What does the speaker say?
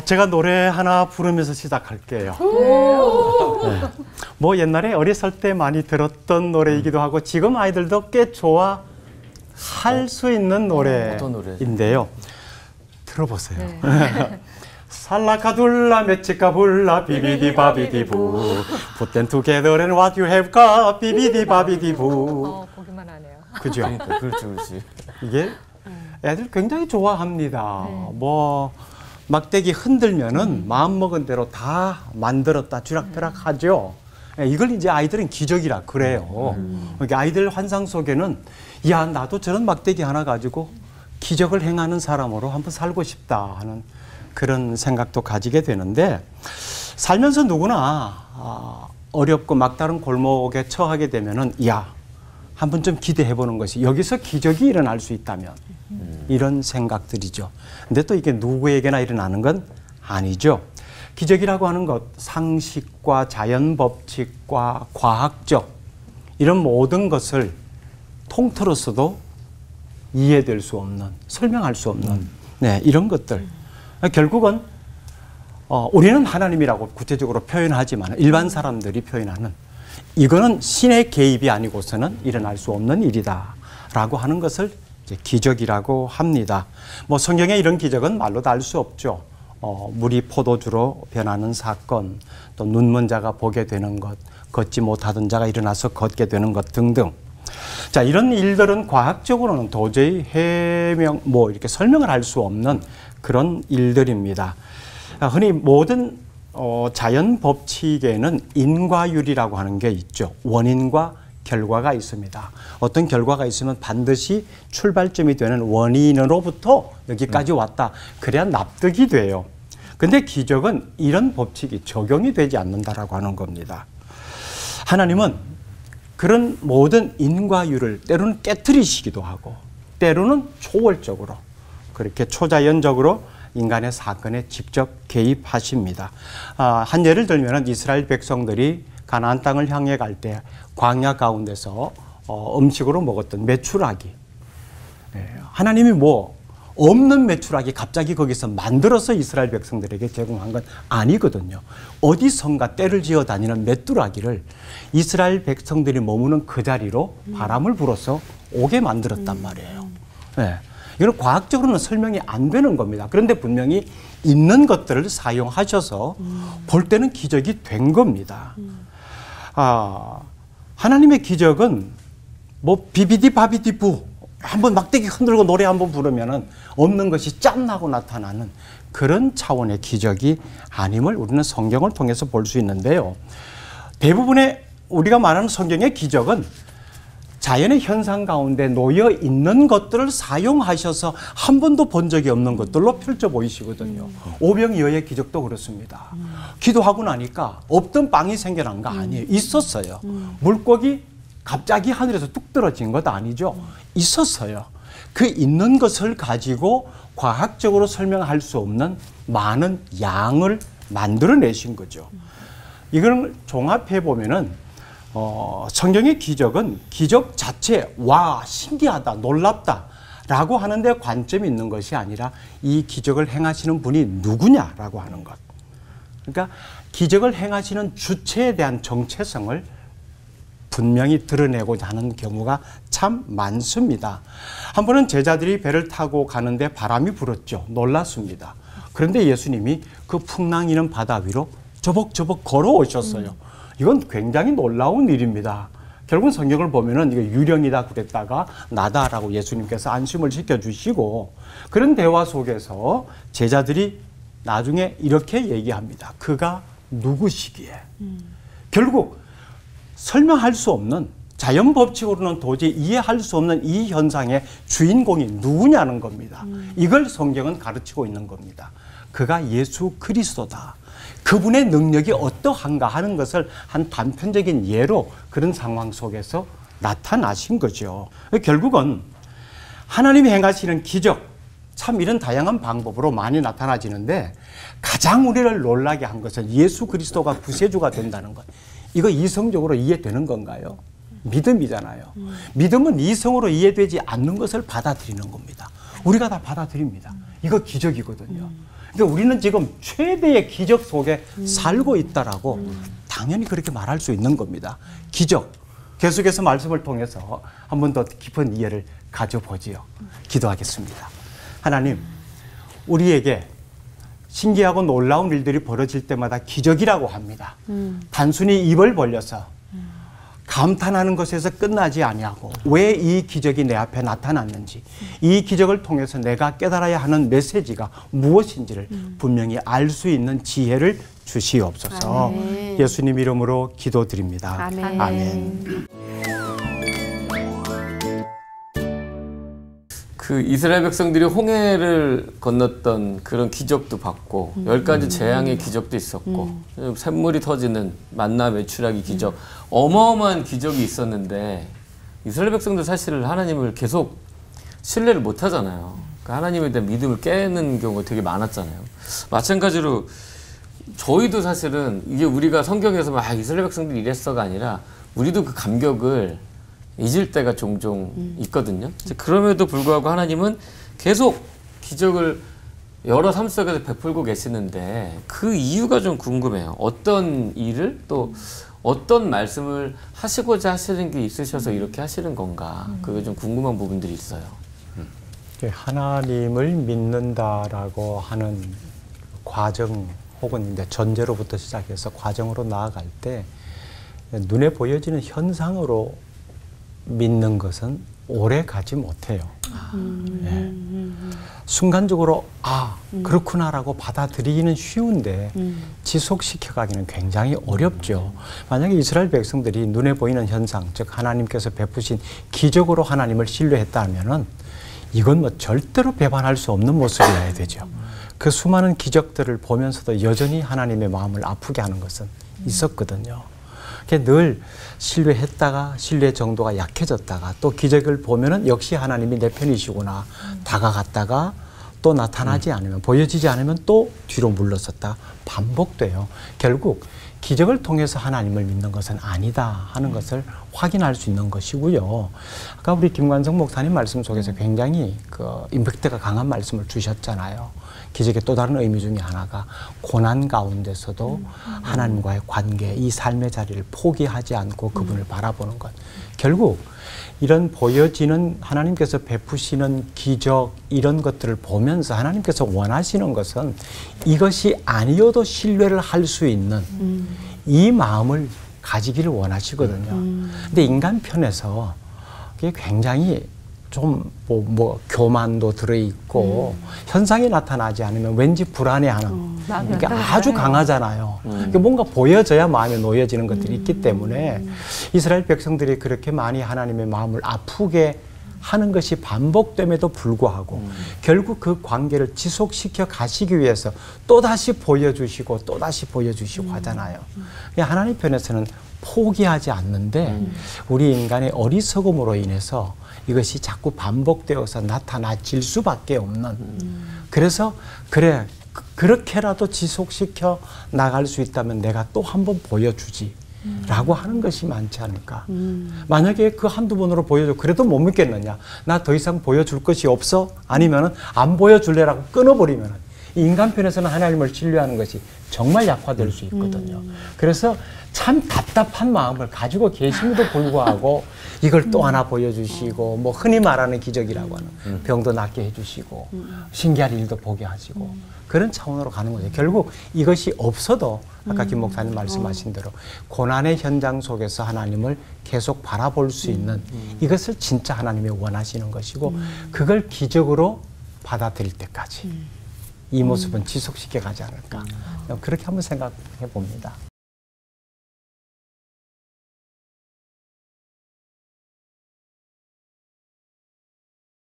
제가 노래 하나 부르면서 시작할게요. 네. 뭐 옛날에 어렸을 때 많이 들었던 노래이기도 하고 지금 아이들도 꽤 좋아할 수 있는 노래인데요. 들어보세요. 네. 살라카둘라 메치카 불라 비비디 바비디부 Put them together and what you have got 비비디 바비디부. 보기만 하네요. 그죠? 그렇죠, 그렇지. 이게 애들 굉장히 좋아합니다. 뭐 막대기 흔들면은 마음먹은 대로 다 만들었다 주락펴락 하죠. 이걸 이제 아이들은 기적이라 그래요. 그러니까 아이들 환상 속에는 야, 나도 저런 막대기 하나 가지고 기적을 행하는 사람으로 한번 살고 싶다 하는 그런 생각도 가지게 되는데, 살면서 누구나 어렵고 막다른 골목에 처하게 되면은 야, 한번 좀 기대해 보는 것이 여기서 기적이 일어날 수 있다면 이런 생각들이죠. 근데 또 이게 누구에게나 일어나는 건 아니죠. 기적이라고 하는 것, 상식과 자연 법칙과 과학적 이런 모든 것을 통틀어서도 이해될 수 없는, 설명할 수 없는 이런 것들. 결국은 우리는 하나님이라고 구체적으로 표현하지만 일반 사람들이 표현하는 이거는 신의 개입이 아니고서는 일어날 수 없는 일이다 라고 하는 것을 이제 기적이라고 합니다. 뭐 성경에 이런 기적은 말로 다 알 수 없죠. 물이 포도주로 변하는 사건, 또 눈먼 자가 보게 되는 것, 걷지 못하던 자가 일어나서 걷게 되는 것 등등. 자, 이런 일들은 과학적으로는 도저히 이렇게 설명을 할 수 없는 그런 일들입니다. 흔히 모든 자연 법칙에는 인과율이라고 하는 게 있죠. 원인과 결과가 있습니다. 어떤 결과가 있으면 반드시 출발점이 되는 원인으로부터 여기까지 왔다. 그래야 납득이 돼요. 근데 기적은 이런 법칙이 적용이 되지 않는다라고 하는 겁니다. 하나님은 그런 모든 인과율을 때로는 깨트리시기도 하고 때로는 초월적으로 그렇게 초자연적으로 인간의 사건에 직접 개입하십니다. 한 예를 들면 이스라엘 백성들이 가나안 땅을 향해 갈 때 광야 가운데서 음식으로 먹었던 메추라기. 하나님이 뭐 없는 메추라기 갑자기 거기서 만들어서 이스라엘 백성들에게 제공한 건 아니거든요. 어디선가 때를 지어 다니는 메뚜라기를 이스라엘 백성들이 머무는 그 자리로 바람을 불어서 오게 만들었단 말이에요. 이건 과학적으로는 설명이 안 되는 겁니다. 그런데 분명히 있는 것들을 사용하셔서 볼 때는 기적이 된 겁니다. 하나님의 기적은 뭐 비비디 바비디 부 한번 막대기 흔들고 노래 한번 부르면은 없는 것이 짠하고 나타나는 그런 차원의 기적이 아님을 우리는 성경을 통해서 볼 수 있는데요. 대부분의 우리가 말하는 성경의 기적은 자연의 현상 가운데 놓여 있는 것들을 사용하셔서 한 번도 본 적이 없는 것들로 펼쳐 보이시거든요. 오병이어의 기적도 그렇습니다. 기도하고 나니까 없던 빵이 생겨난 거 아니에요. 있었어요. 물고기 갑자기 하늘에서 뚝 떨어진 것 아니죠. 있었어요. 그 있는 것을 가지고 과학적으로 설명할 수 없는 많은 양을 만들어내신 거죠. 이걸 종합해 보면은 성경의 기적은 기적 자체, 와, 신기하다, 놀랍다 라고 하는데 관점이 있는 것이 아니라 이 기적을 행하시는 분이 누구냐라고 하는 것. 그러니까 기적을 행하시는 주체에 대한 정체성을 분명히 드러내고자 하는 경우가 참 많습니다. 한 번은 제자들이 배를 타고 가는데 바람이 불었죠. 놀랐습니다. 그런데 예수님이 그 풍랑이는 바다 위로 저벅저벅 걸어오셨어요. 이건 굉장히 놀라운 일입니다. 결국은 성경을 보면은 이거 유령이다 그랬다가 나다라고 예수님께서 안심을 시켜주시고, 그런 대화 속에서 제자들이 나중에 이렇게 얘기합니다. 그가 누구시기에. 결국 설명할 수 없는, 자연 법칙으로는 도저히 이해할 수 없는 이 현상의 주인공이 누구냐는 겁니다. 이걸 성경은 가르치고 있는 겁니다. 그가 예수 그리스도다. 그분의 능력이 어떠한가 하는 것을 한 단편적인 예로 그런 상황 속에서 나타나신 거죠. 결국은 하나님이 행하시는 기적, 참 이런 다양한 방법으로 많이 나타나지는데 가장 우리를 놀라게 한 것은 예수 그리스도가 구세주가 된다는 것. 이거 이성적으로 이해되는 건가요? 믿음이잖아요. 믿음은 이성으로 이해되지 않는 것을 받아들이는 겁니다. 우리가 다 받아들입니다. 이거 기적이거든요. 그러니까 우리는 지금 최대의 기적 속에 살고 있다라고 당연히 그렇게 말할 수 있는 겁니다. 기적. 계속해서 말씀을 통해서 한 번 더 깊은 이해를 가져보지요. 기도하겠습니다. 하나님, 우리에게 신기하고 놀라운 일들이 벌어질 때마다 기적이라고 합니다. 단순히 입을 벌려서 감탄하는 것에서 끝나지 아니하고 왜 이 기적이 내 앞에 나타났는지, 이 기적을 통해서 내가 깨달아야 하는 메시지가 무엇인지를 분명히 알 수 있는 지혜를 주시옵소서. 아멘. 예수님 이름으로 기도드립니다. 아멘. 아멘. 그 이스라엘 백성들이 홍해를 건넜던 그런 기적도 봤고 10가지 재앙의 기적도 있었고 샘물이 터지는 만나 메추라기 기적, 어마어마한 기적이 있었는데 이스라엘 백성들 사실 하나님을 계속 신뢰를 못 하잖아요. 그러니까 하나님에 대한 믿음을 깨는 경우가 되게 많았잖아요. 마찬가지로 저희도 사실은 이게 우리가 성경에서 막 이스라엘 백성들이 이랬어가 아니라 우리도 그 감격을 잊을 때가 종종 있거든요. 그럼에도 불구하고 하나님은 계속 기적을 여러 삶 속에서 베풀고 계시는데 그 이유가 좀 궁금해요. 어떤 일을 또 어떤 말씀을 하시고자 하시는 게 있으셔서 이렇게 하시는 건가. 그게 좀 궁금한 부분들이 있어요. 하나님을 믿는다라고 하는 과정 혹은 이제 전제로부터 시작해서 과정으로 나아갈 때 눈에 보여지는 현상으로 믿는 것은 오래 가지 못해요. 예. 순간적으로 그렇구나라고 받아들이기는 쉬운데 지속시켜가기는 굉장히 어렵죠. 만약에 이스라엘 백성들이 눈에 보이는 현상, 즉 하나님께서 베푸신 기적으로 하나님을 신뢰했다면은 이건 뭐 절대로 배반할 수 없는 모습이어야 되죠. 그 수많은 기적들을 보면서도 여전히 하나님의 마음을 아프게 하는 것은 있었거든요. 늘 신뢰했다가 신뢰 정도가 약해졌다가 또 기적을 보면은 역시 하나님이 내 편이시구나 다가갔다가 또 나타나지 않으면 보여지지 않으면 또 뒤로 물러섰다 반복돼요. 결국 기적을 통해서 하나님을 믿는 것은 아니다 하는 것을 확인할 수 있는 것이고요. 아까 우리 김관성 목사님 말씀 속에서 굉장히 그 임팩트가 강한 말씀을 주셨잖아요. 기적의 또 다른 의미 중에 하나가 고난 가운데서도 하나님과의 관계, 이 삶의 자리를 포기하지 않고 그분을 바라보는 것. 결국 이런 보여지는 하나님께서 베푸시는 기적 이런 것들을 보면서 하나님께서 원하시는 것은 이것이 아니어도 신뢰를 할 수 있는 이 마음을 가지기를 원하시거든요. 근데 인간 편에서 그게 굉장히 좀 교만도 들어있고 현상이 나타나지 않으면 왠지 불안해하는 이게 아주 강하잖아요. 뭔가 보여져야 마음에 놓여지는 것들이 있기 때문에 이스라엘 백성들이 그렇게 많이 하나님의 마음을 아프게 하는 것이 반복됨에도 불구하고 결국 그 관계를 지속시켜 가시기 위해서 또다시 보여주시고 또다시 보여주시고 하잖아요. 하나님 편에서는 포기하지 않는데 우리 인간의 어리석음으로 인해서 이것이 자꾸 반복되어서 나타나질 수밖에 없는 그래서 그래 그렇게라도 지속시켜 나갈 수 있다면 내가 또 한 번 보여주지 라고 하는 것이 많지 않을까. 만약에 그 한두 번으로 보여줘 그래도 못 믿겠느냐, 나 더 이상 보여줄 것이 없어, 아니면 안 보여줄래라고 끊어버리면 이 인간 편에서는 하나님을 신뢰하는 것이 정말 약화될 수 있거든요. 그래서 참 답답한 마음을 가지고 계심에도 불구하고 이걸 또 하나 보여주시고 뭐 흔히 말하는 기적이라고 하는 병도 낫게 해주시고 신기한 일도 보게 하시고 그런 차원으로 가는 거죠. 결국 이것이 없어도 아까 김 목사님 말씀하신 대로 고난의 현장 속에서 하나님을 계속 바라볼 수 있는 이것을 진짜 하나님이 원하시는 것이고 그걸 기적으로 받아들일 때까지 이 모습은 지속시켜 가지 않을까. 그렇게 한번 생각해 봅니다.